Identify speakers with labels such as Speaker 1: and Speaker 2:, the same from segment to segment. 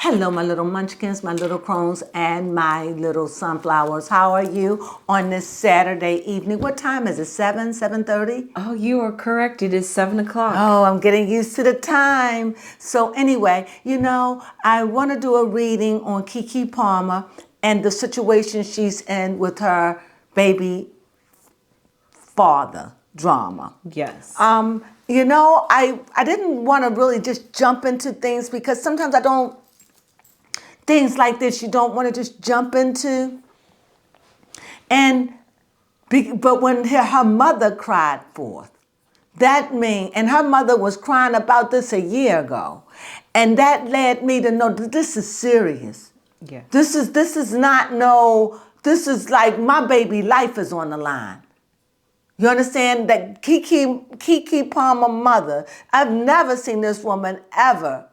Speaker 1: Hello, my little munchkins, my little crones, and my little sunflowers. How are you on this Saturday evening? What time is it? 7:30?
Speaker 2: Oh, you are correct. It is 7 o'clock.
Speaker 1: Oh, I'm getting used to the time. So anyway, I want to do a reading on Keke Palmer and the situation she's in with her baby father drama.
Speaker 2: Yes.
Speaker 1: I didn't want to really just jump into things because sometimes things like this you don't want to just jump into. But when her mother cried forth, and her mother was crying about this a year ago, and that led me to know that this is serious.
Speaker 2: Yeah.
Speaker 1: This is not no. This is like my baby life is on the line. You understand that Keke Palmer mother? I've never seen this woman ever,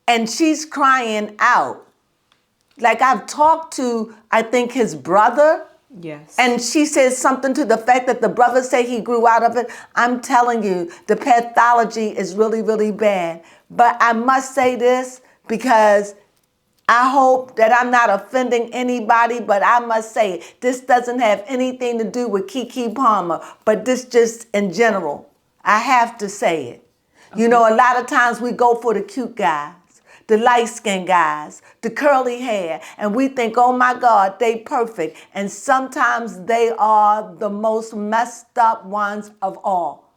Speaker 1: and she's crying out. Like I've talked to, I think his brother.
Speaker 2: Yes.
Speaker 1: And she says something to the fact that the brother say he grew out of it. I'm telling you, the pathology is really, really bad. But I must say this because I hope that I'm not offending anybody, but I must say this doesn't have anything to do with Keke Palmer, but this just in general. I have to say it. Okay. A lot of times we go for the cute guys, the light-skinned guys, the curly hair, and we think, oh my God, they perfect. And sometimes they are the most messed up ones of all.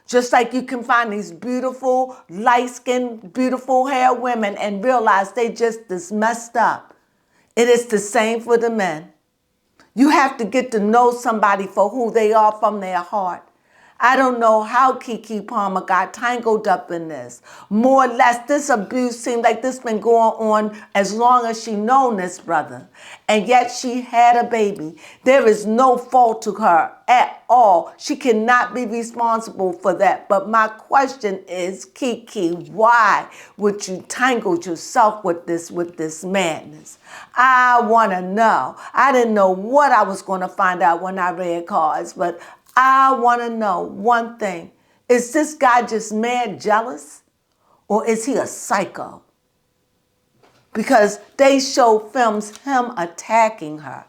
Speaker 1: Just like you can find these beautiful, light-skinned, beautiful hair women and realize they just this messed up. It is the same for the men. You have to get to know somebody for who they are from their heart. I don't know how Keke Palmer got tangled up in this. More or less, this abuse seemed like this been going on as long as she known this brother. And yet she had a baby. There is no fault to her at all. She cannot be responsible for that. But my question is, Keke, why would you tangle yourself with this madness? I want to know. I didn't know what I was going to find out when I read cards, but I want to know one thing. Is this guy just mad jealous? Or is he a psycho? Because they show films him attacking her.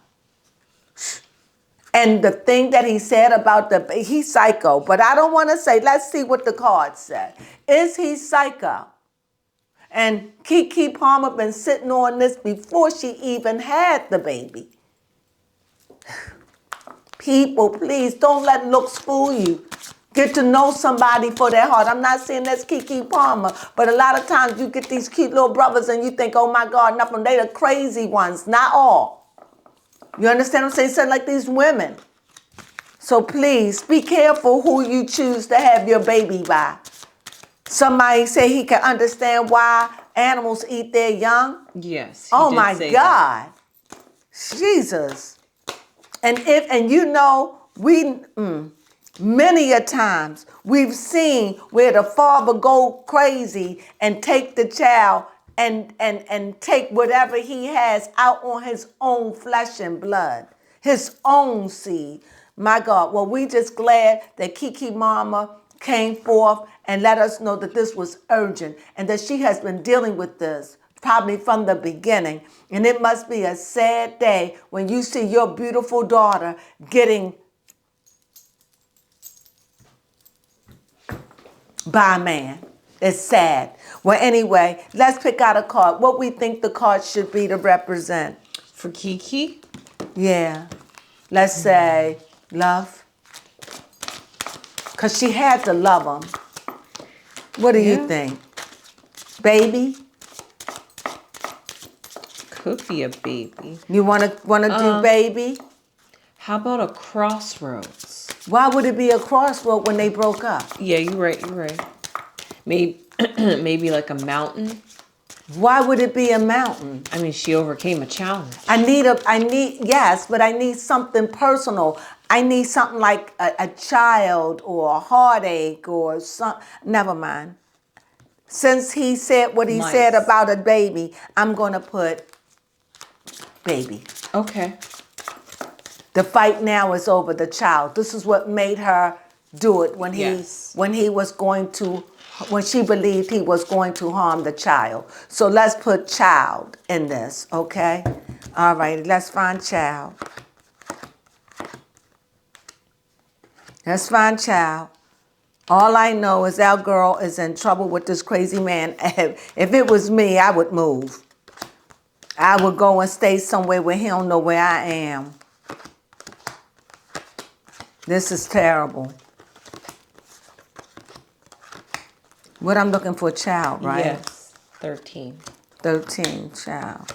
Speaker 1: And the thing that he said about he's psycho. But I don't want to say, let's see what the card said. Is he psycho? And Keke Palmer been sitting on this before she even had the baby. People, please don't let looks fool you. Get to know somebody for their heart. I'm not saying that's Keke Palmer, but a lot of times you get these cute little brothers and you think, oh my God, nothing. They the crazy ones, not all. You understand what I'm saying? Something like these women. So please be careful who you choose to have your baby by. Somebody say he can understand why animals eat their young.
Speaker 2: Yes.
Speaker 1: Oh my God. Jesus. And many a times we've seen where the father go crazy and take the child and take whatever he has out on his own flesh and blood, his own seed. My God, well, we just glad that Keke Palmer came forth and let us know that this was urgent and that she has been dealing with this probably from the beginning. And it must be a sad day when you see your beautiful daughter getting by a man. It's sad. Well, anyway, let's pick out a card. What we think the card should be to represent.
Speaker 2: For Keke?
Speaker 1: Yeah. Let's say love. Because she had to love him. What do you think? Baby?
Speaker 2: Could be a baby.
Speaker 1: You wanna do baby?
Speaker 2: How about a crossroads?
Speaker 1: Why would it be a crossroad when they broke up?
Speaker 2: Yeah, you're right. Maybe like a mountain.
Speaker 1: Why would it be a mountain?
Speaker 2: I mean, she overcame a challenge.
Speaker 1: Yes, but I need something personal. I need something like a child or a heartache or some. Never mind. Since he said what he said about a baby, I'm gonna put baby.
Speaker 2: Okay.
Speaker 1: The fight now is over the child. This is what made her do it when
Speaker 2: Yes.
Speaker 1: when she believed he was going to harm the child. So let's put child in this, okay? All right, let's find child. Let's find child. All I know is our girl is in trouble with this crazy man. If it was me, I would move. I would go and stay somewhere where he don't know where I am. This is terrible. What I'm looking for, child, right?
Speaker 2: Yes. 13.
Speaker 1: 13, child.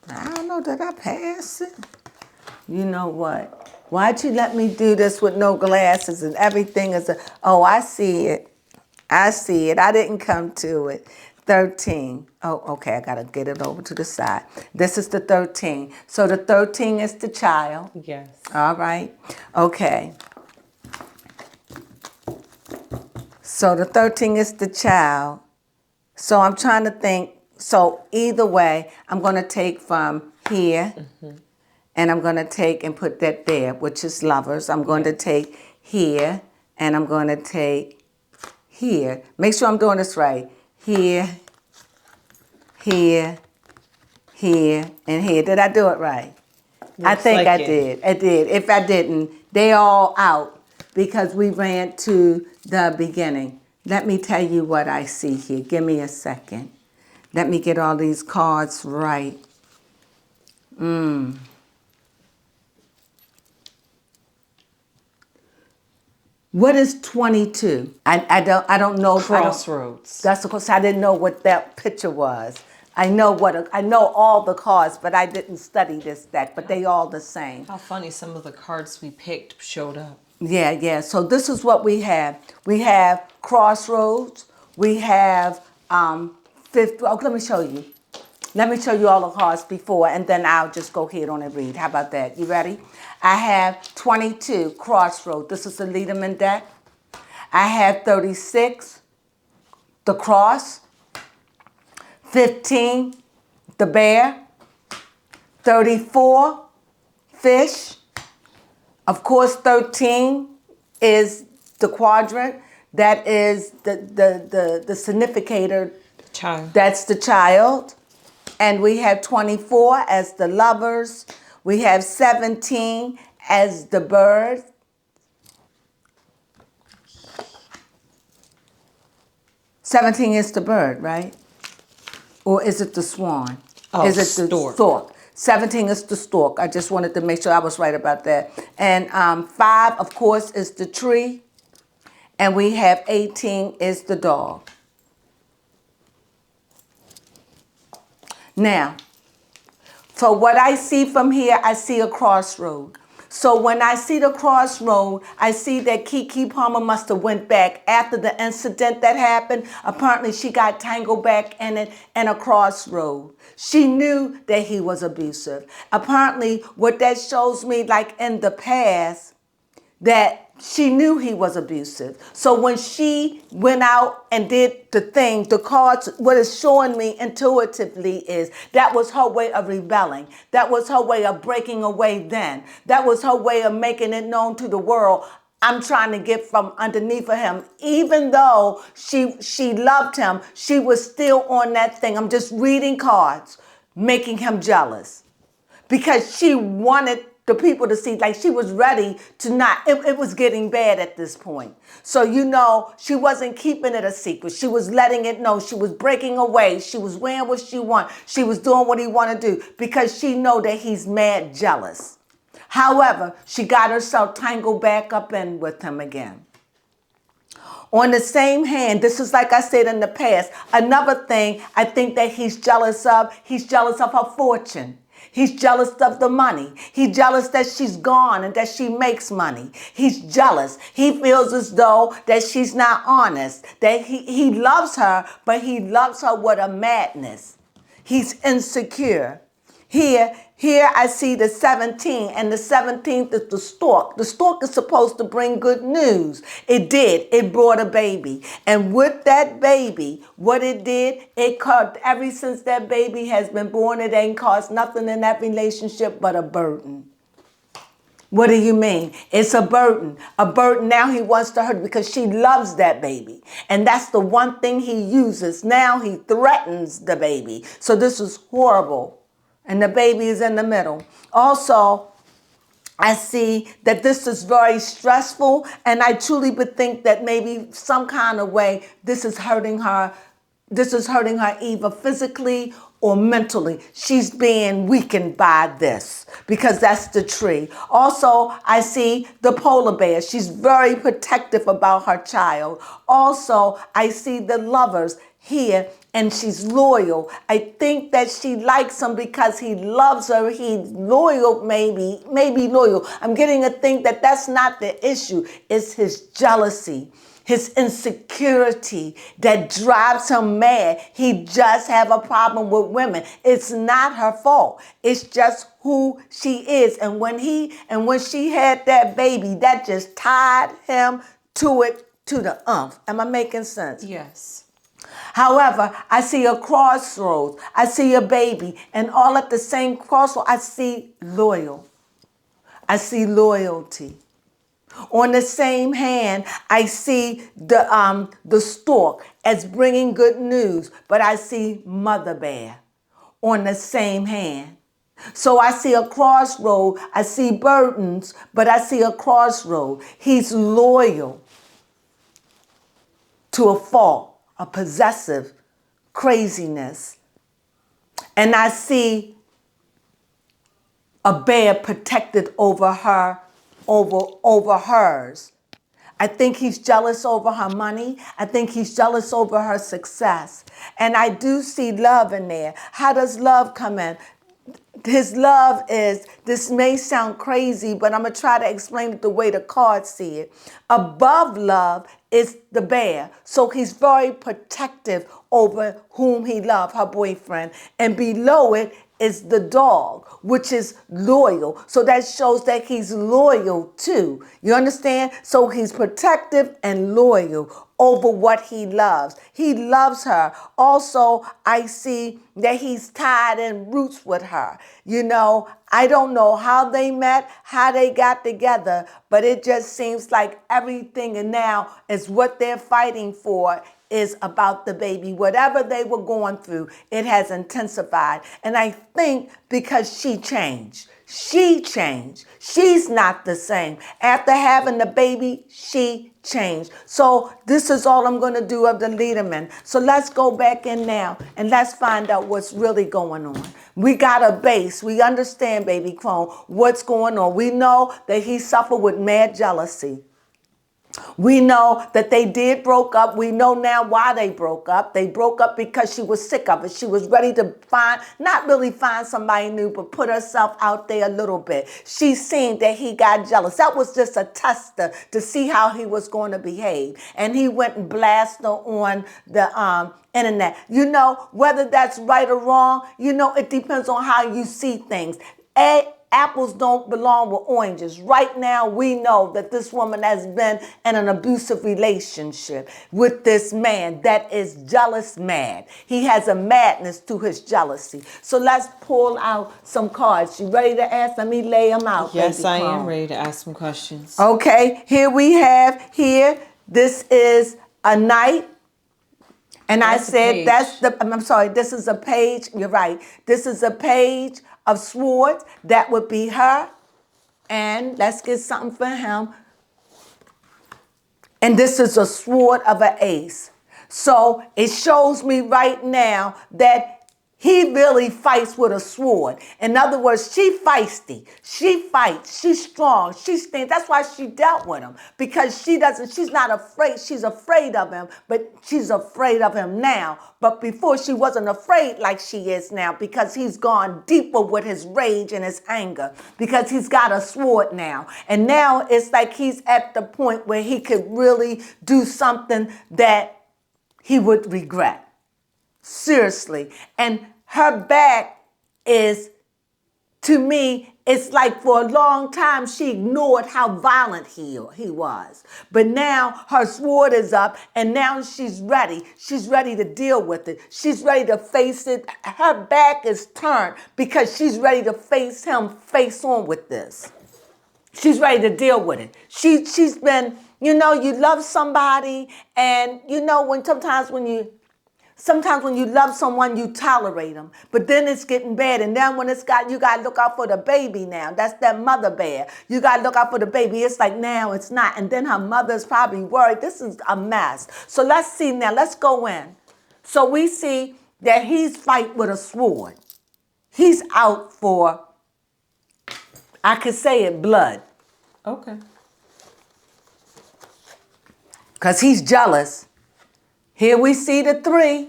Speaker 1: I don't know, did I pass it? You know what? Why'd you let me do this with no glasses and everything is oh, I see it. I see it. I didn't come to it. 13. Oh, okay, I gotta get it over to the side. This is the 13. So the 13 is the child.
Speaker 2: Yes.
Speaker 1: All right. Okay. So the 13 is the child. So I'm trying to think. So either way, I'm going to take from here, and I'm going to take and put that there, which is lovers. I'm going to take here, and I'm going to take here. Make sure I'm doing this right. Here, here, here, and here. Did I do it right? I
Speaker 2: Looks
Speaker 1: think
Speaker 2: like
Speaker 1: I
Speaker 2: it.
Speaker 1: did. I did. If I didn't, they all out because we ran to the beginning. Let me tell you what I see here. Give me a second. Let me get all these cards right. What is 22? I don't know.
Speaker 2: Crossroads.
Speaker 1: That's because I didn't know what that picture was. I know all the cards, but I didn't study this deck. But they all the same.
Speaker 2: How funny some of the cards we picked showed up.
Speaker 1: Yeah. So this is what we have. We have crossroads. We have fifth. Oh, let me show you. Let me show you all the cards before, and then I'll just go ahead on and read. How about that? You ready? I have 22, crossroad. This is the Lederman deck. I have 36, the cross. 15, the bear. 34, fish. Of course, 13 is the quadrant. That is the significator.
Speaker 2: Child.
Speaker 1: That's the child. And we have 24 as the lovers. We have 17 as the bird. Seventeen is the bird, right? Or is it the swan?
Speaker 2: Oh,
Speaker 1: is it the stork? 17 is the stork. I just wanted to make sure I was right about that. And 5, of course, is the tree. And we have 18 is the dog. Now, for what I see from here, I see a crossroad. So when I see the crossroad, I see that Keke Palmer must have went back after the incident that happened. Apparently, she got tangled back in a crossroad. She knew that he was abusive. Apparently, what that shows me, like in the past, that she knew he was abusive. So when she went out and did the thing, the cards, what it's showing me intuitively is that was her way of rebelling. That was her way of breaking away then. That was her way of making it known to the world. I'm trying to get from underneath of him. Even though she loved him, she was still on that thing. I'm just reading cards, making him jealous. Because she wanted the people to see, like she was ready to not, it was getting bad at this point. So, she wasn't keeping it a secret. She was letting it know. She was breaking away. She was wearing what she wanted. She was doing what he wanted to do because she know that he's mad jealous. However, she got herself tangled back up in with him again. On the same hand, this is like I said in the past, another thing I think that he's jealous of her fortune. He's jealous of the money. He's jealous that she's gone and that she makes money. He's jealous. He feels as though that she's not honest, that he loves her, but he loves her with a madness. He's insecure. Here I see the 17, and the 17th is the stork. The stork is supposed to bring good news. It did. It brought a baby. And with that baby, what it did, ever since that baby has been born, it ain't caused nothing in that relationship but a burden. What do you mean? It's a burden. A burden now he wants to hurt because she loves that baby. And that's the one thing he uses. Now he threatens the baby. So this is horrible. And the baby is in the middle. Also, I see that this is very stressful, and I truly would think that maybe some kind of way this is hurting her. This is hurting her either physically or mentally. She's being weakened by this because that's the tree. Also, I see the polar bear. She's very protective about her child. Also, I see the lovers here, and she's loyal. I think that she likes him because he loves her. He's loyal, maybe loyal. I'm getting to think that that's not the issue. It's his jealousy, his insecurity that drives him mad. He just have a problem with women. It's not her fault. It's just who she is. And when she had that baby, that just tied him to it, to the umph. Am I making sense?
Speaker 2: Yes.
Speaker 1: However, I see a crossroads. I see a baby, and all at the same crossroads, I see loyal. I see loyalty. On the same hand, I see the stork as bringing good news, but I see mother bear on the same hand. So I see a crossroad. I see burdens, but I see a crossroad. He's loyal to a fault, a possessive craziness. And I see a bear protected over her, over hers. I think he's jealous over her money. I think he's jealous over her success. And I do see love in there. How does love come in? His love is, this may sound crazy, but I'm going to try to explain it the way the cards see it. Above love is the bear. So he's very protective over whom he loves, her boyfriend. And below it is the dog, which is loyal. So that shows that he's loyal too. You understand? So he's protective and loyal over what he loves. He loves her. Also, I see that he's tied in roots with her. You know, I don't know how they met, how they got together, but it just seems like everything and now is what they're fighting for is about the baby. Whatever they were going through, it has intensified. And I think because she changed. She changed. She's not the same. After having the baby, she changed. So this is all I'm going to do of the Lederman. So let's go back in now and let's find out what's really going on. We got a base. We understand, baby Crone, what's going on. We know that he suffered with mad jealousy. We know that they did broke up. We know now why they broke up. They broke up because she was sick of it. She was ready to not really find somebody new, but put herself out there a little bit. She seen that he got jealous. That was just a tester to see how he was going to behave. And he went and blasted her on the internet. You know, whether that's right or wrong, you know, it depends on how you see things. Apples don't belong with oranges. Right now, we know that this woman has been in an abusive relationship with this man that is jealous mad. He has a madness to his jealousy. So let's pull out some cards. You ready to ask? Let me lay them out.
Speaker 2: Yes, I
Speaker 1: Crone.
Speaker 2: am ready to ask some questions.
Speaker 1: Okay, here we have this is a knight. And
Speaker 2: That's
Speaker 1: I said, I'm sorry, this is a page. You're right. This is a page of swords. That would be her. And let's get something for him. And this is a sword of an ace. So it shows me right now that he really fights with a sword. In other words, she feisty. She fights. She's strong. She stands. That's why she dealt with him. Because she's not afraid. She's afraid of him, but she's afraid of him now. But before she wasn't afraid like she is now because he's gone deeper with his rage and his anger because he's got a sword now. And now it's like he's at the point where he could really do something that he would regret. Seriously. And her back is, to me, it's like for a long time she ignored how violent he was. But now her sword is up and now she's ready. She's ready to deal with it. She's ready to face it. Her back is turned because she's ready to face him face on with this. She's ready to deal with it. She's been, you know, you love somebody, and you know when sometimes when you love someone, you tolerate them, but then it's getting bad, and then when you gotta look out for the baby now. That's that mother bear. You gotta look out for the baby. It's like now it's not, and then her mother's probably worried. This is a mess. So let's see now. Let's go in. So we see that he's fighting with a sword. He's out for, I could say it, blood.
Speaker 2: Okay.
Speaker 1: Because he's jealous. Here we see the 3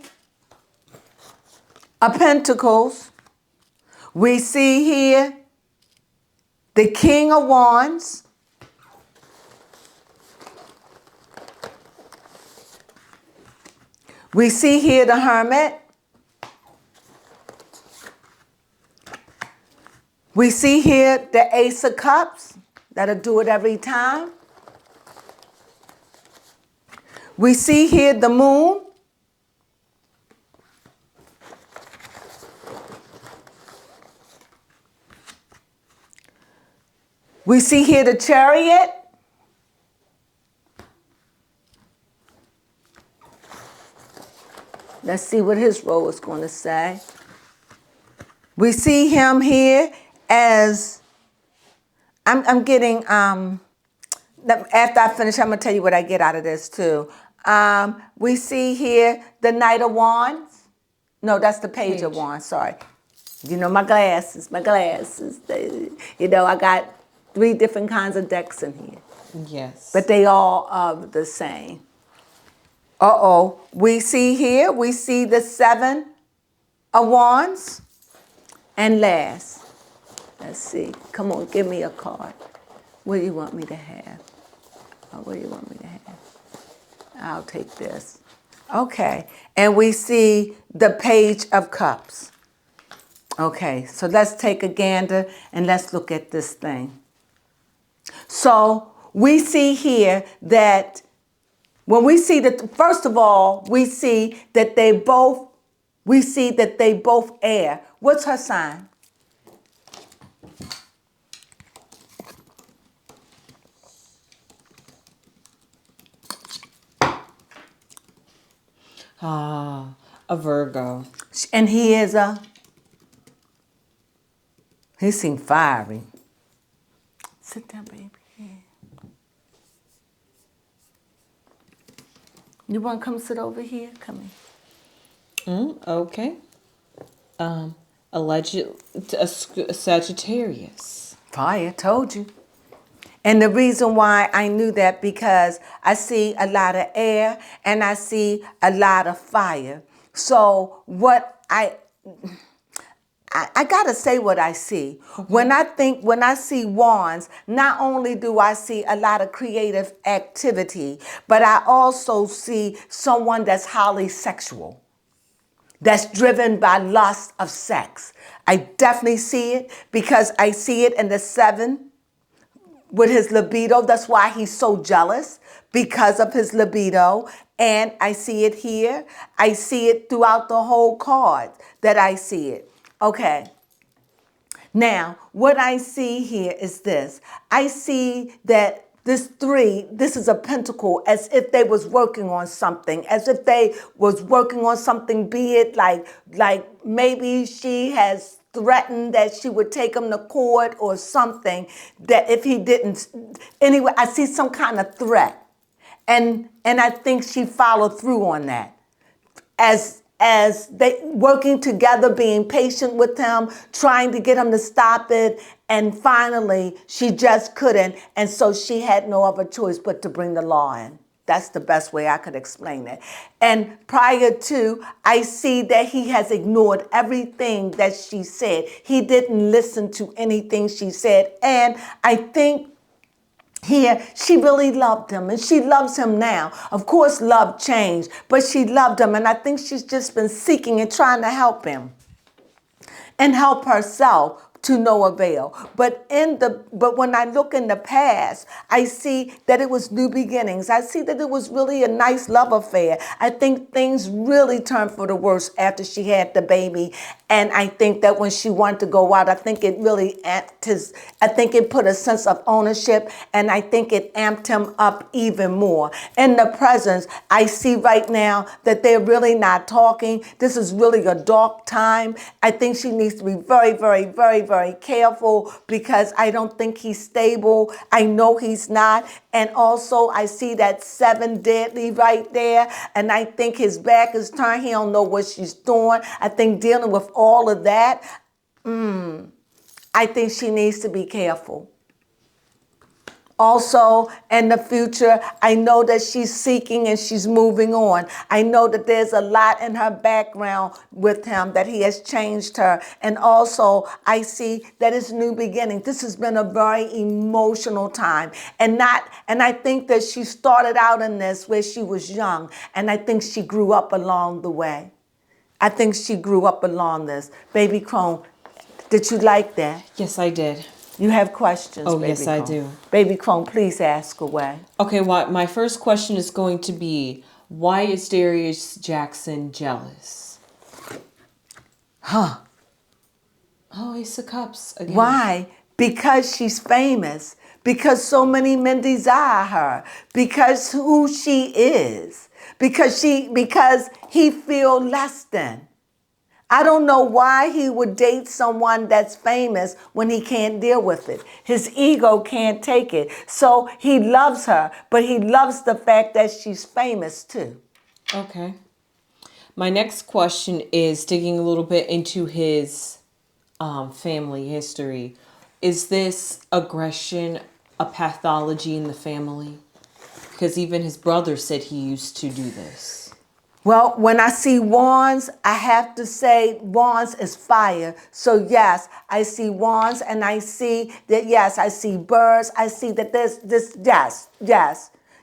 Speaker 1: of Pentacles. We see here the King of Wands. We see here the Hermit. We see here the Ace of Cups. That'll do it every time. We see here the Moon. We see here the Chariot. Let's see what his role is going to say. We see him here as, I'm getting, after I finish, I'm going to tell you what I get out of this too. We see here the Knight of Wands. No, that's the Page of Wands, sorry. You know, my glasses. You know, I got 3 different kinds of decks in here.
Speaker 2: Yes.
Speaker 1: But they all are the same. We see here, we see the 7 of Wands. And last, let's see. Come on, give me a card. What do you want me to have? What do you want me to have? I'll take this. Okay. And we see the Page of Cups. Okay, so let's take a gander and let's look at this thing. So we see here that when we see that, first of all, we see that they both air. What's her sign?
Speaker 2: A Virgo.
Speaker 1: And he seemed fiery. Sit down, baby. You want to come sit over here? Come here.
Speaker 2: Okay. A Sagittarius.
Speaker 1: Fire, told you. And the reason why I knew that, because I see a lot of air and I see a lot of fire. So what I gotta say what I see. Okay. When I see wands, not only do I see a lot of creative activity, but I also see someone that's highly sexual, that's driven by lust of sex. I definitely see it because I see it in the 7 with his libido. That's why he's so jealous, because of his libido. And I see it here. I see it throughout the whole card that I see it. Okay. Now, what I see here is this. I see that this 3, this is a pentacle, as if they was working on something, be it like maybe she has threatened that she would take him to court or something, that if he didn't, anyway, I see some kind of threat. And I think she followed through on that. As they working together, being patient with him, trying to get him to stop it. And finally, she just couldn't. And so she had no other choice but to bring the law in. That's the best way I could explain it. And prior to, I see that he has ignored everything that she said. He didn't listen to anything she said. And I think here, she really loved him, and she loves him now. Of course, love changed, but she loved him, and I think she's just been seeking and trying to help him and help herself to no avail. But when I look in the past, I see that it was new beginnings. I see that it was really a nice love affair. I think things really turned for the worse after she had the baby, And I think that when she wanted to go out, I think it really amped I think it put a sense of ownership, and I think it amped him up even more. In the presence, I see right now that they're really not talking. This is really a dark time. I think she needs to be very, very, very, very careful, because I don't think he's stable. I know he's not. And also, I see that 7 deadly right there. And I think his back is turned. He don't know what she's doing. I think dealing with all of that, I think she needs to be careful. Also, in the future, I know that she's seeking and she's moving on. I know that there's a lot in her background with him, that he has changed her. And also, I see that it's new beginning. This has been a very emotional time. And I think that she started out in this where she was young. And I think she grew up along the way. I think she grew up along this. Baby Crone, did you like that?
Speaker 2: Yes, I did.
Speaker 1: You have questions,
Speaker 2: Oh,
Speaker 1: Baby
Speaker 2: yes,
Speaker 1: Crone.
Speaker 2: I do.
Speaker 1: Baby Crone, please ask away.
Speaker 2: Okay, my first question is going to be, why is Darius Jackson jealous?
Speaker 1: Huh.
Speaker 2: Oh, Ace of Cups again.
Speaker 1: Why? Because she's famous. Because so many men desire her. Because who she is. Because he feel less than. I don't know why he would date someone that's famous when he can't deal with it. His ego can't take it. So he loves her, but he loves the fact that she's famous too.
Speaker 2: Okay. My next question is digging a little bit into his family history. Is this aggression a pathology in the family? Because even his brother said he used to do this.
Speaker 1: Well, when I see wands, I have to say wands is fire. So yes, I see wands, and I see that, yes, I see birds. I see that there's this, yes.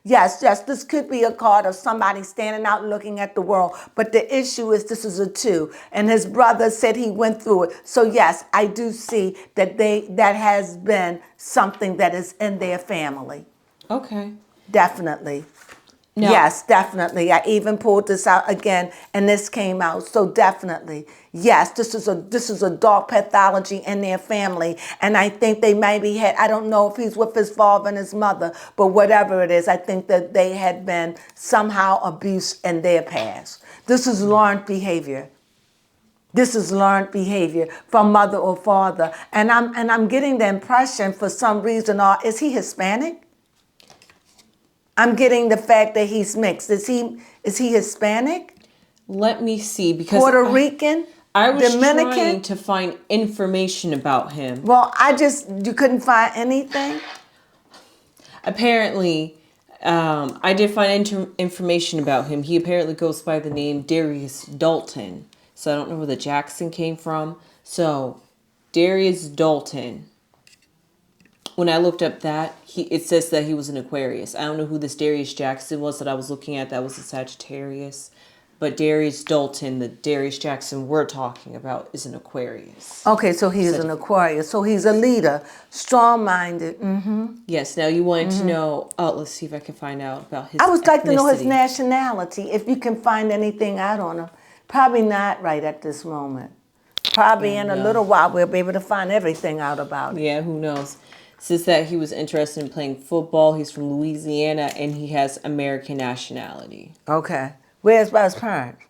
Speaker 1: This could be a card of somebody standing out looking at the world. But the issue is this is a 2. And his brother said he went through it. So yes, I do see that that has been something that is in their family.
Speaker 2: Okay.
Speaker 1: Definitely.
Speaker 2: Now,
Speaker 1: Yes, definitely. I even pulled this out again, and this came out. So definitely, yes, this is a dark pathology in their family, and I think they maybe had. I don't know if he's with his father and his mother, but whatever it is, I think that they had been somehow abused in their past. This is learned behavior. This is learned behavior from mother or father, and I'm getting the impression for some reason, is he Hispanic? I'm getting the fact that he's mixed. Is he Hispanic?
Speaker 2: let me see, because
Speaker 1: Puerto Rican?
Speaker 2: I was
Speaker 1: Dominican?
Speaker 2: trying to find information about him.
Speaker 1: Well, you couldn't find anything?
Speaker 2: Apparently, I did find information about him. He apparently goes by the name Darius Dalton. So I don't know where the Jackson came from. So, Darius Dalton. When I looked up that, it says that he was an Aquarius. I don't know who this Darius Jackson was that I was looking at. That was a Sagittarius. But Darius Dalton, the Darius Jackson we're talking about, is an Aquarius.
Speaker 1: Okay, so he's an Aquarius. So he's a leader, strong-minded.
Speaker 2: Yes, now you wanted to know, let's see if I can find out about his
Speaker 1: I would like to know his
Speaker 2: ethnicity.
Speaker 1: nationality, if you can find anything out on him. Probably not right at this moment. Probably in a little while we'll be able to find everything out about it.
Speaker 2: Yeah, who knows? It says that he was interested in playing football. He's from Louisiana, and he has American nationality.
Speaker 1: Okay. Where's his parents?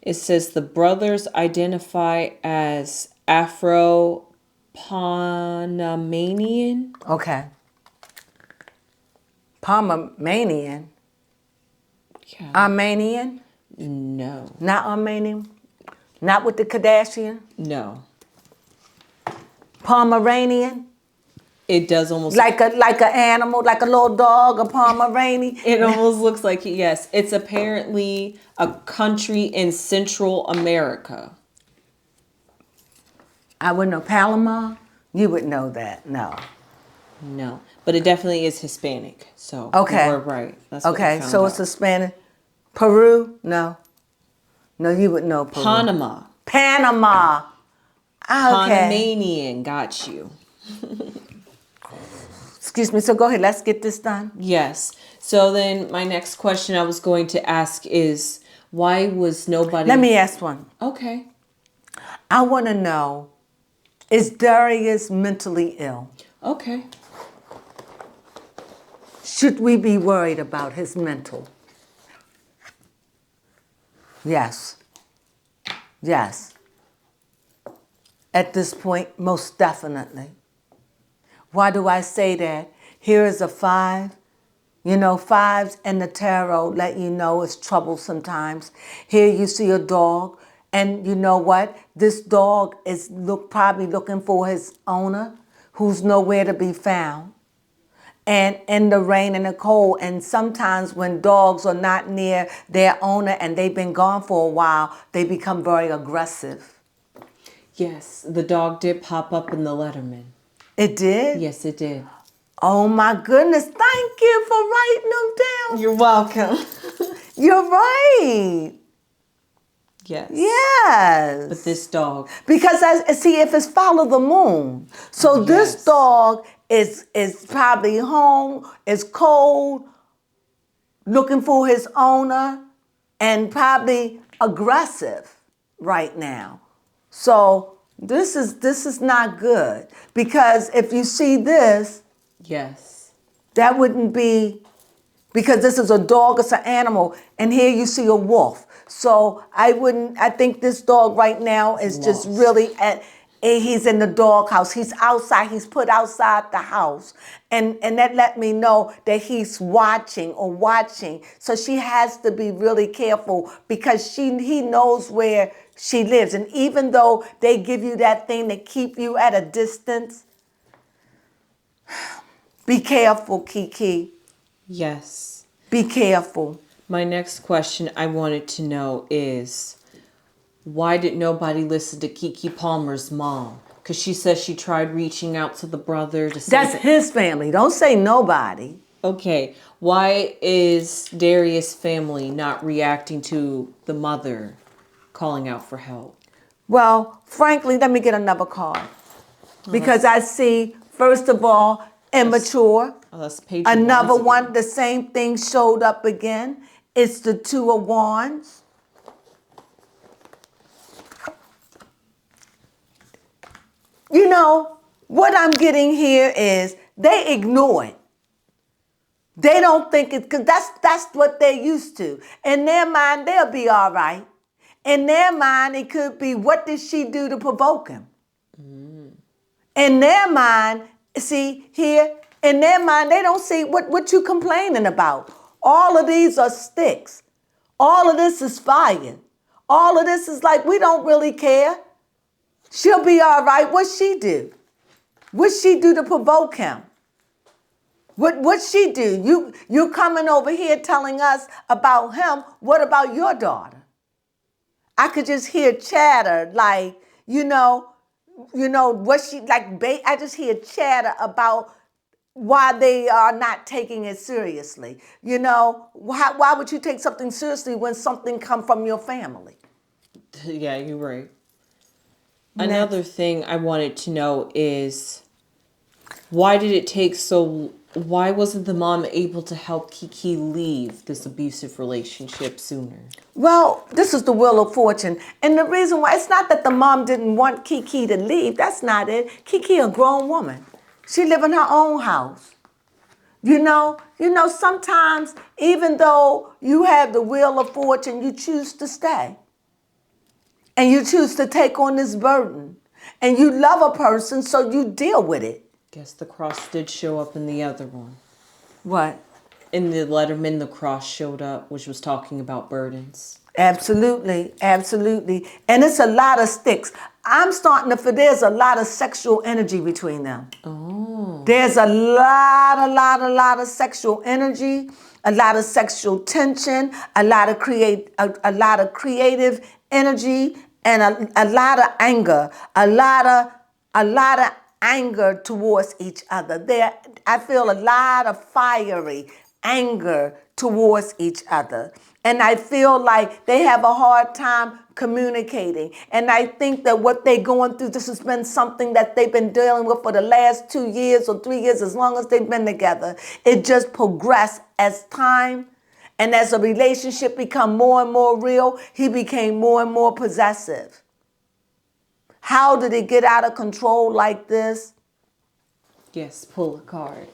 Speaker 2: It says the brothers identify as Afro-Panamanian.
Speaker 1: Okay. Palmanian.
Speaker 2: Yeah.
Speaker 1: Armenian?
Speaker 2: No.
Speaker 1: Not Armenian? Not with the Kardashian?
Speaker 2: No.
Speaker 1: Pomeranian?
Speaker 2: It does almost
Speaker 1: Like an animal, like a little dog, a Pomeranian?
Speaker 2: It almost looks like yes. It's apparently a country in Central America.
Speaker 1: I wouldn't know. Palomar? You would know that. No.
Speaker 2: No, but it definitely is Hispanic. So
Speaker 1: Okay.
Speaker 2: you were right. That's what
Speaker 1: Okay,
Speaker 2: we found
Speaker 1: so it's
Speaker 2: out.
Speaker 1: Hispanic. Peru? No. No, you would know Peru.
Speaker 2: Panama.
Speaker 1: Panama. Ah, okay.
Speaker 2: Panamanian got you.
Speaker 1: Excuse me. So go ahead. Let's get this done.
Speaker 2: Yes. So then my next question I was going to ask is, why was nobody...
Speaker 1: Let me ask one.
Speaker 2: Okay.
Speaker 1: I want to know, is Darius mentally ill?
Speaker 2: Okay.
Speaker 1: Should we be worried about his mental? Yes. Yes. At this point, most definitely. Why do I say that? Here is a 5. You know, 5s in the tarot let you know it's trouble sometimes. Here you see a dog, and you know what? This dog is probably looking for his owner, who's nowhere to be found. And in the rain and the cold, and sometimes when dogs are not near their owner and they've been gone for a while, they become very aggressive.
Speaker 2: Yes, the dog did pop up in the Letterman.
Speaker 1: It did?
Speaker 2: Yes, it did.
Speaker 1: Oh my goodness, thank you for writing them down.
Speaker 2: You're welcome.
Speaker 1: You're right.
Speaker 2: Yes.
Speaker 1: Yes.
Speaker 2: But this dog...
Speaker 1: Because see, if it's follow the moon. So this
Speaker 2: Yes.
Speaker 1: dog is probably home, is cold, looking for his owner, and probably aggressive right now. So this is not good. Because if you see this,
Speaker 2: Yes.
Speaker 1: that wouldn't be, because this is a dog, it's an animal, and here you see a wolf. So I think this dog right now is just
Speaker 2: Lost.
Speaker 1: really he's in the doghouse. He's outside, he's put outside the house. And that let me know that he's watching. So she has to be really careful because he knows where she lives. And even though they give you that thing to keep you at a distance, be careful, Keke.
Speaker 2: Yes.
Speaker 1: Be careful.
Speaker 2: My next question I wanted to know is, why did nobody listen to Keke Palmer's mom? Because she says she tried reaching out to the brother to say...
Speaker 1: That's his family. Don't say nobody.
Speaker 2: Okay. Why is Darius' family not reacting to the mother calling out for help?
Speaker 1: Well, frankly, let me get another card. Because I see, first of all, immature.
Speaker 2: That's page
Speaker 1: Another
Speaker 2: wands
Speaker 1: one,
Speaker 2: again.
Speaker 1: the same thing showed up again. It's the 2 of Wands. You know, what I'm getting here is they ignore it. They don't think it, because that's what they're used to. In their mind, they'll be all right. In their mind, it could be, what did she do to provoke him? In their mind, see, here, in their mind, they don't see what you complaining about. All of these are sticks. All of this is fire. All of this is like, we don't really care. She'll be all right. What'd she do? What'd she do to provoke him? What'd she do? You coming over here telling us about him. What about your daughter? I could just hear chatter like, what she, like, I just hear chatter about why they are not taking it seriously. Why would you take something seriously when something come from your family?
Speaker 2: Yeah, you're right.
Speaker 1: Next.
Speaker 2: Another thing I wanted to know is, why wasn't the mom able to help Keke leave this abusive relationship sooner?
Speaker 1: Well, this is the Wheel of Fortune. And the reason why, it's not that the mom didn't want Keke to leave. That's not it. Keke a grown woman. She live in her own house. Sometimes even though you have the Wheel of Fortune, you choose to stay. And you choose to take on this burden. And you love a person, so you deal with it.
Speaker 2: Guess the cross did show up in the other one.
Speaker 1: What?
Speaker 2: In the Letterman, the cross showed up, which was talking about burdens.
Speaker 1: Absolutely, absolutely. And it's a lot of sticks. I'm starting to feel there's a lot of sexual energy between them.
Speaker 2: Oh.
Speaker 1: There's a lot of sexual energy, a lot of sexual tension, a lot of creative energy, and a lot of anger, a lot of anger towards each other. I feel a lot of fiery anger towards each other. And I feel like they have a hard time communicating. And I think that what they're going through, this has been something that they've been dealing with for the last 2 years or 3 years, as long as they've been together. It just progressed as time and as a relationship become more and more real, he became more and more possessive. How did it get out of control like this?
Speaker 2: Yes, pull a card.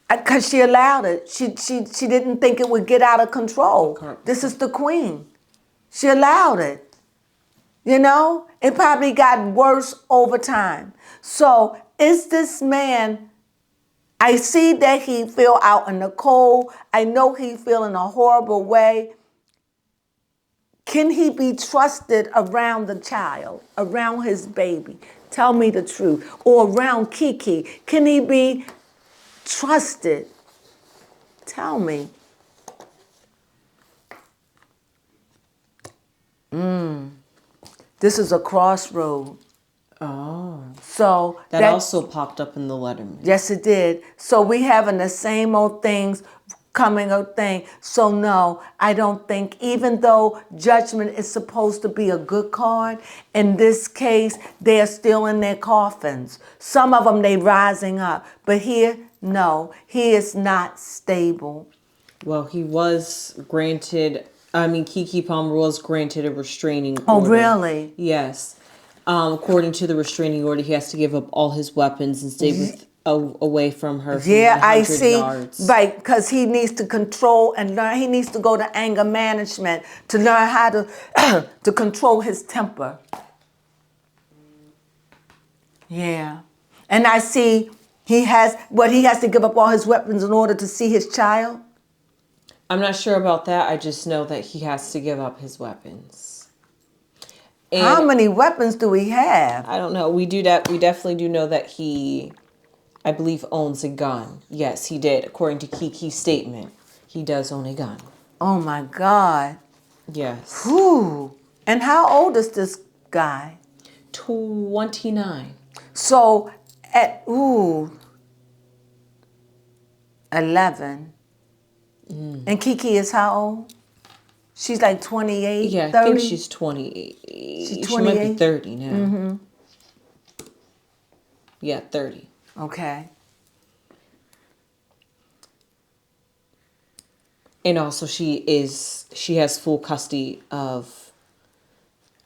Speaker 1: Because she allowed it. She didn't think it would get out of control.
Speaker 2: Correct.
Speaker 1: This is the queen. She allowed it. You know, it probably got worse over time. So is this man, I see that he feel out in the cold. I know he feel in a horrible way. Can he be trusted around the child, around his baby? Tell me the truth. Or around Keke. Can he be trusted? Tell me. This is a crossroad.
Speaker 2: Oh.
Speaker 1: So
Speaker 2: That also popped up in the Letterman.
Speaker 1: yes, it did. So we having the same old things coming up thing. So no, I don't think, even though judgment is supposed to be a good card, in this case, they're still in their coffins. Some of them, they rising up. But here, no, he is not stable.
Speaker 2: Well, he was granted, Keke Palmer was granted a restraining order.
Speaker 1: Oh, really?
Speaker 2: Yes. According to the restraining order, he has to give up all his weapons and stay away from her for
Speaker 1: Yeah,
Speaker 2: 100
Speaker 1: I see.
Speaker 2: yards.
Speaker 1: Right, because he needs to control and learn. He needs to go to anger management to learn how to to control his temper. Yeah, and I see he has to give up all his weapons in order to see his child.
Speaker 2: I'm not sure about that. I just know that he has to give up his weapons. And
Speaker 1: How many weapons do we have?
Speaker 2: I don't know. We definitely do know that he, I believe, owns a gun. Yes, he did. According to Keke's statement, he does own a gun.
Speaker 1: Oh my God.
Speaker 2: Yes.
Speaker 1: Whew. And how old is this guy?
Speaker 2: 29.
Speaker 1: So at 11. And Keke is how old? She's like 28,
Speaker 2: Yeah,
Speaker 1: 30?
Speaker 2: I think she's 28.
Speaker 1: She's
Speaker 2: She might be
Speaker 1: 28?
Speaker 2: 30 now. Yeah, 30.
Speaker 1: Okay.
Speaker 2: And also she has full custody of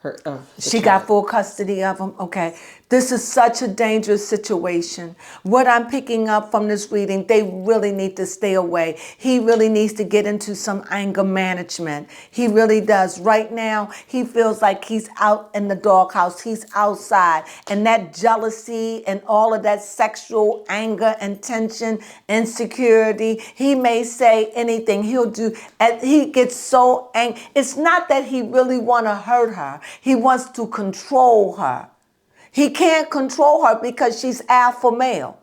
Speaker 2: the
Speaker 1: She
Speaker 2: child.
Speaker 1: got full custody of him. Okay. This is such a dangerous situation. What I'm picking up from this reading, they really need to stay away. He really needs to get into some anger management. He really does. Right now, he feels like he's out in the doghouse. He's outside. And that jealousy and all of that sexual anger and tension, insecurity, he may say anything. He'll do. And he gets so angry. It's not that he really want to hurt her. He wants to control her. He can't control her because she's alpha male.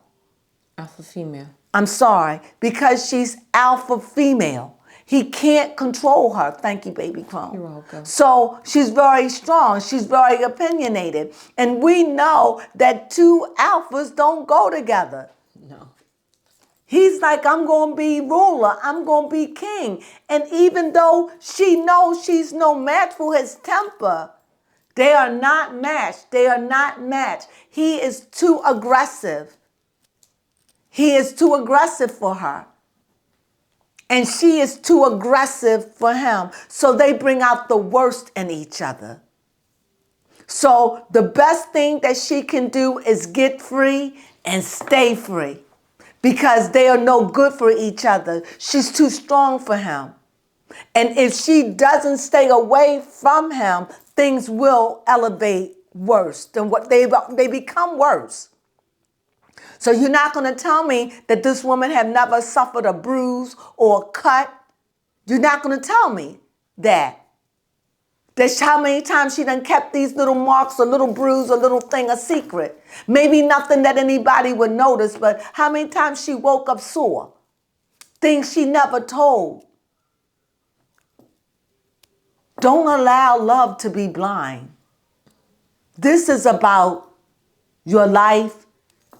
Speaker 2: Alpha female.
Speaker 1: I'm sorry, because she's alpha female. He can't control her. Thank you, baby Crone.
Speaker 2: You're welcome.
Speaker 1: So she's very strong. She's very opinionated. And we know that two alphas don't go together.
Speaker 2: No.
Speaker 1: He's like, I'm going to be ruler. I'm going to be king. And even though she knows she's no match for his temper, they are not matched. They are not matched. He is too aggressive. He is too aggressive for her. And she is too aggressive for him. So they bring out the worst in each other. So the best thing that she can do is get free and stay free. Because they are no good for each other. She's too strong for him. And if she doesn't stay away from him, things will elevate worse than what they become worse. So you're not going to tell me that this woman have never suffered a bruise or a cut. You're not going to tell me that. That's how many times she done kept these little marks, a little bruise, a little thing, a secret. Maybe nothing that anybody would notice, but how many times she woke up sore? Things she never told. Don't allow love to be blind. This is about your life,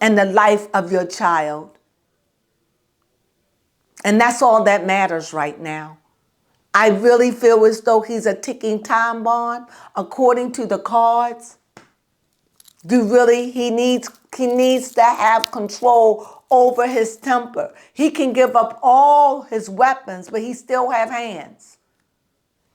Speaker 1: and the life of your child. And that's all that matters right now. I really feel as though he's a ticking time bomb, according to the cards. He needs to have control over his temper. He can give up all his weapons, but he still have hands.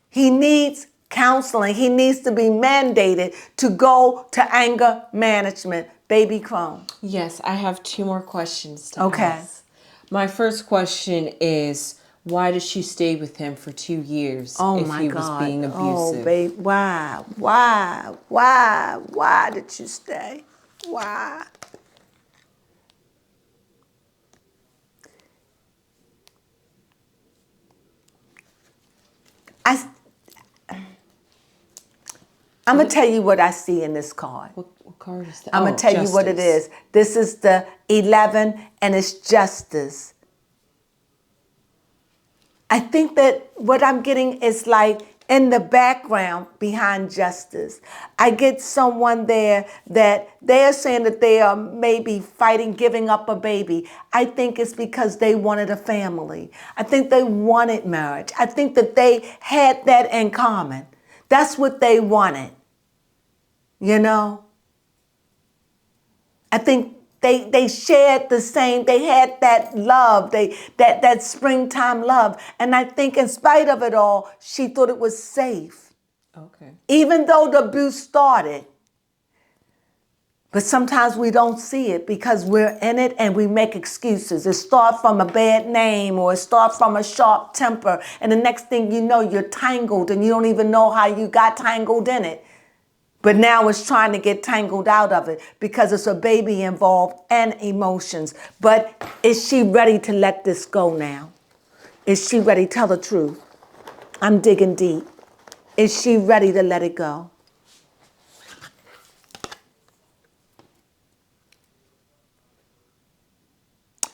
Speaker 1: He needs counseling. He needs to be mandated to go to anger management. Baby Crone.
Speaker 2: Yes, I have 2 more questions to ask. My first question is, why did she stay with him for 2 years if he was being abusive?
Speaker 1: Oh, babe, why did you stay? Why? I'm going to tell you what I see in this card.
Speaker 2: What card is that?
Speaker 1: I'm going to tell you what it is. This is the 11, and it's justice. I think that what I'm getting is like in the background behind justice. I get someone there that they're saying that they are maybe fighting giving up a baby. I think it's because they wanted a family. I think they wanted marriage. I think that they had that in common. That's what they wanted. You know? I think they shared the same, they had that love, that springtime love. And I think in spite of it all, she thought it was safe.
Speaker 2: Okay.
Speaker 1: Even though the abuse started. But sometimes we don't see it because we're in it and we make excuses. It starts from a bad name or it starts from a sharp temper. And the next thing you know, you're tangled and you don't even know how you got tangled in it. But now it's trying to get tangled out of it because it's a baby involved and emotions. But is she ready to let this go now? Is she ready? Tell the truth. I'm digging deep. Is she ready to let it go?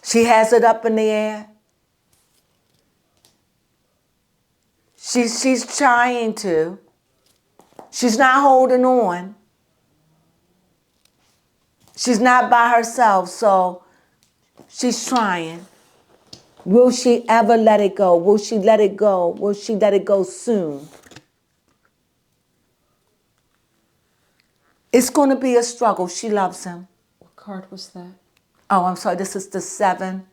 Speaker 1: She has it up in the air. She's trying to. She's not holding on. She's not by herself, so she's trying. Will she ever let it go? Will she let it go? Will she let it go soon? It's going to be a struggle. She loves him.
Speaker 2: What card was that?
Speaker 1: Oh, I'm sorry. This is the 7.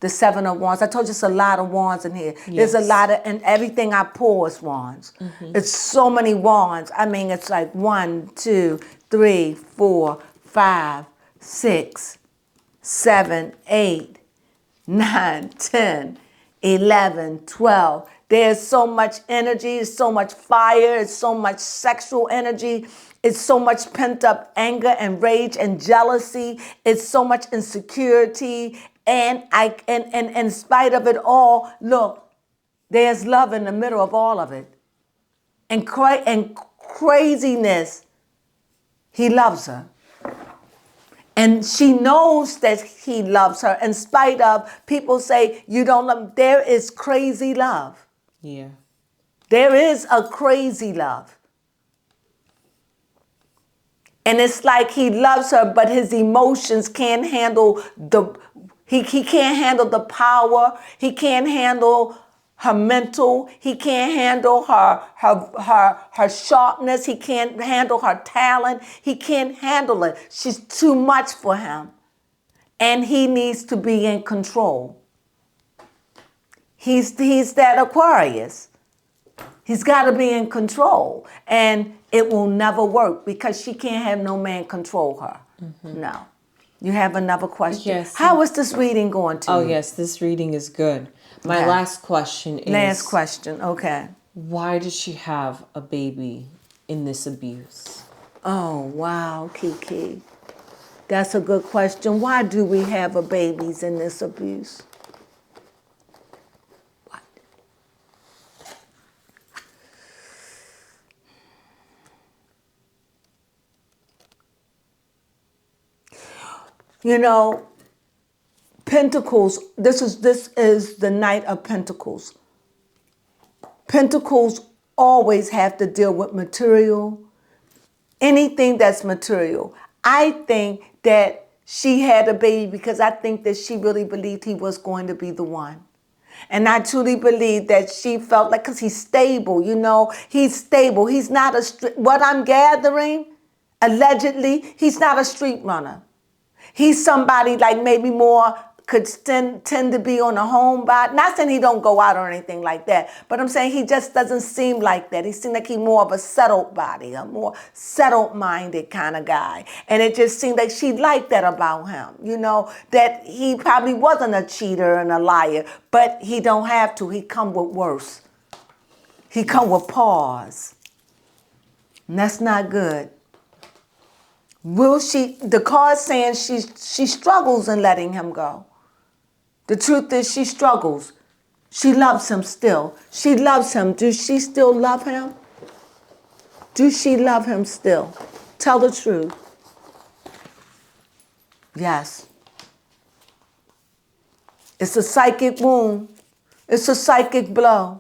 Speaker 1: The 7 of Wands. I told you it's a lot of wands in here.
Speaker 2: Yes.
Speaker 1: There's a lot of, and everything I pull is wands. Mm-hmm. It's so many wands. I mean, it's like 1, 2, 3, 4, 5, 6, 7, 8, 9, 10, 11, 12. There's so much energy, there's so much fire, it's so much sexual energy, it's so much pent up anger and rage and jealousy, it's so much insecurity. And in spite of it all, look, there's love in the middle of all of it. And craziness, he loves her. And she knows that he loves her. In spite of people say, you don't love him. There is crazy love.
Speaker 2: Yeah.
Speaker 1: There is a crazy love. And it's like he loves her, but his emotions can't handle he can't handle the power. He can't handle her mental. He can't handle her sharpness. He can't handle her talent. He can't handle it. She's too much for him. And he needs to be in control. He's that Aquarius. He's got to be in control. And it will never work because she can't have no man control her. Mm-hmm. No. You have another question?
Speaker 2: Yes.
Speaker 1: How is this reading going to you?
Speaker 2: Oh, yes, this reading is good. My last question is...
Speaker 1: Last question, okay.
Speaker 2: Why did she have a baby in this abuse?
Speaker 1: Oh, wow, Keke. That's a good question. Why do we have babies in this abuse? What? You know, Pentacles, this is the Knight of Pentacles. Pentacles always have to deal with material, anything that's material. I think that she had a baby because I think that she really believed he was going to be the one. And I truly believe that she felt like, because he's stable, he's stable. He's not what I'm gathering, allegedly, he's not a street runner. He's somebody like maybe more could tend to be on a home body. Not saying he don't go out or anything like that, but I'm saying he just doesn't seem like that. He seemed like he's more of a settled body, a more settled-minded kind of guy. And it just seemed like she liked that about him, that he probably wasn't a cheater and a liar, but he don't have to. He come with worse. He come with pause. And that's not good. The card's saying she struggles in letting him go. The truth is she struggles. She loves him still. She loves him. Does she still love him? Do she love him still? Tell the truth. Yes. It's a psychic wound. It's a psychic blow.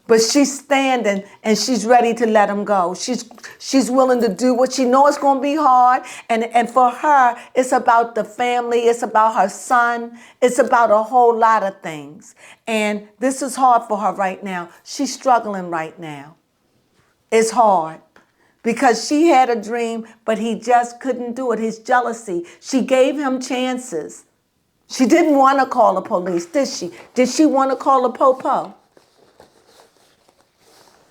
Speaker 1: But she's standing and she's ready to let him go. She's willing to do what she knows is going to be hard. And for her, it's about the family. It's about her son. It's about a whole lot of things. And this is hard for her right now. She's struggling right now. It's hard because she had a dream, but he just couldn't do it. His jealousy. She gave him chances. She didn't want to call the police, did she? Did she want to call the popo?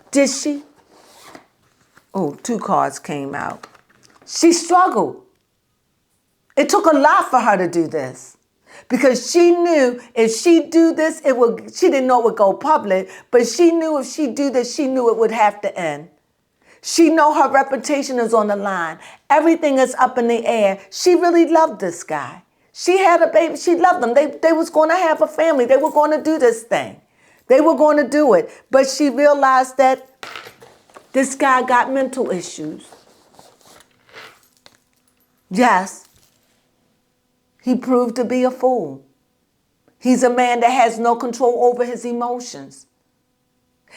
Speaker 1: Did she? Oh, 2 cards came out. She struggled. It took a lot for her to do this because she knew if she do this, she didn't know it would go public, but she knew if she do this, she knew it would have to end. She know her reputation is on the line. Everything is up in the air. She really loved this guy. She had a baby. She loved them. They was going to have a family. They were going to do this thing. They were going to do it. But she realized that this guy got mental issues. Yes. He proved to be a fool. He's a man that has no control over his emotions.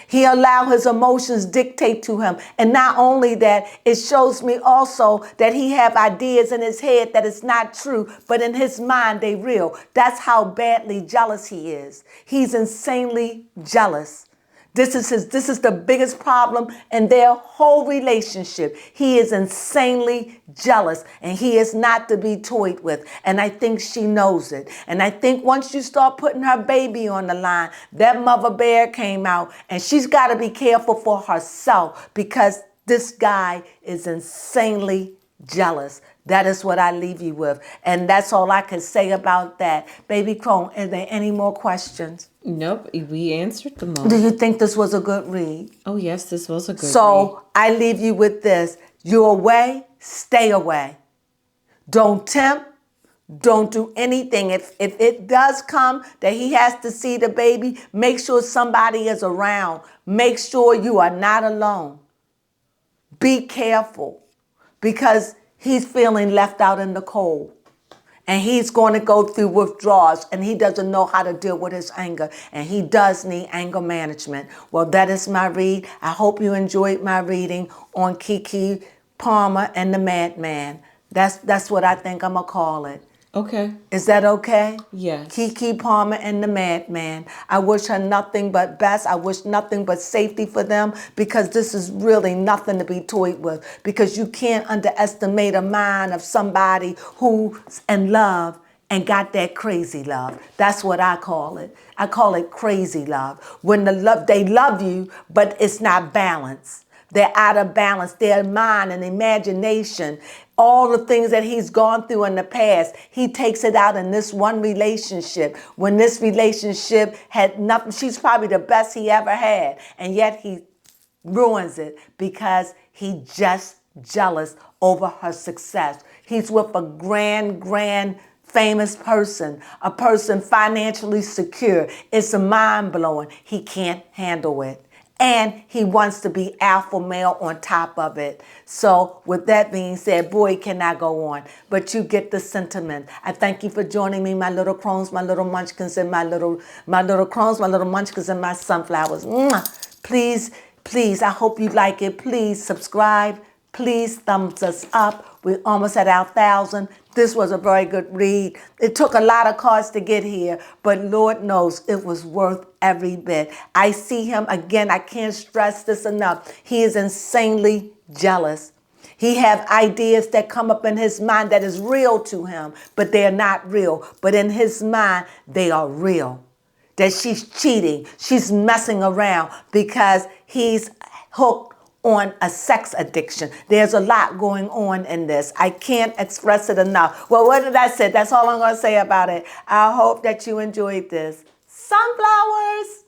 Speaker 1: He allowed his emotions dictate to him. And not only that, it shows me also that he have ideas in his head that it's not true, but in his mind they real. That's how badly jealous he is. He's insanely jealous. This is the biggest problem in their whole relationship. He is insanely jealous and he is not to be toyed with. And I think she knows it. And I think once you start putting her baby on the line, that mother bear came out and she's got to be careful for herself because this guy is insanely jealous. That is what I leave you with. And that's all I can say about that. Baby Crone, are there any more questions?
Speaker 2: Nope, we answered them all.
Speaker 1: Do you think this was a good read?
Speaker 2: Oh, yes, this was a good read.
Speaker 1: So I leave you with this. You're away, stay away. Don't tempt. Don't do anything. If it does come that he has to see the baby, make sure somebody is around. Make sure you are not alone. Be careful because he's feeling left out in the cold. And he's going to go through withdrawals and he doesn't know how to deal with his anger. And he does need anger management. Well, that is my read. I hope you enjoyed my reading on Keke Palmer and the Madman. That's what I think I'm going to call it.
Speaker 2: Okay.
Speaker 1: Is that okay?
Speaker 2: Yes.
Speaker 1: Keke Palmer and the Madman. I wish her nothing but best. I wish nothing but safety for them because this is really nothing to be toyed with because you can't underestimate a mind of somebody who's in love and got that crazy love. That's what I call it. I call it crazy love. When they love you, but it's not balanced. They're out of balance. Their mind and imagination, all the things that he's gone through in the past, he takes it out in this one relationship. When this relationship had nothing, she's probably the best he ever had. And yet he ruins it because he just jealous over her success. He's with a grand famous person, a person financially secure. It's mind-blowing. He can't handle it. And he wants to be alpha male on top of it. So with that being said, boy, can I go on. But you get the sentiment. I thank you for joining me, my little crones, my little munchkins, and my little crones, my little munchkins, and my sunflowers. Mwah. Please, I hope you like it. Please subscribe, Please thumbs us up. We're almost at our 1,000. This was a very good read. It took a lot of cards to get here, but Lord knows it was worth every bit. I see him again. I can't stress this enough. He is insanely jealous. He have ideas that come up in his mind that is real to him, but they're not real. But in his mind, they are real. That she's cheating, she's messing around because he's hooked on a sex addiction. There's a lot going on in this. I can't express it enough. Well, what did I say? That's all I'm going to say about it. I hope that you enjoyed this. Sunflowers!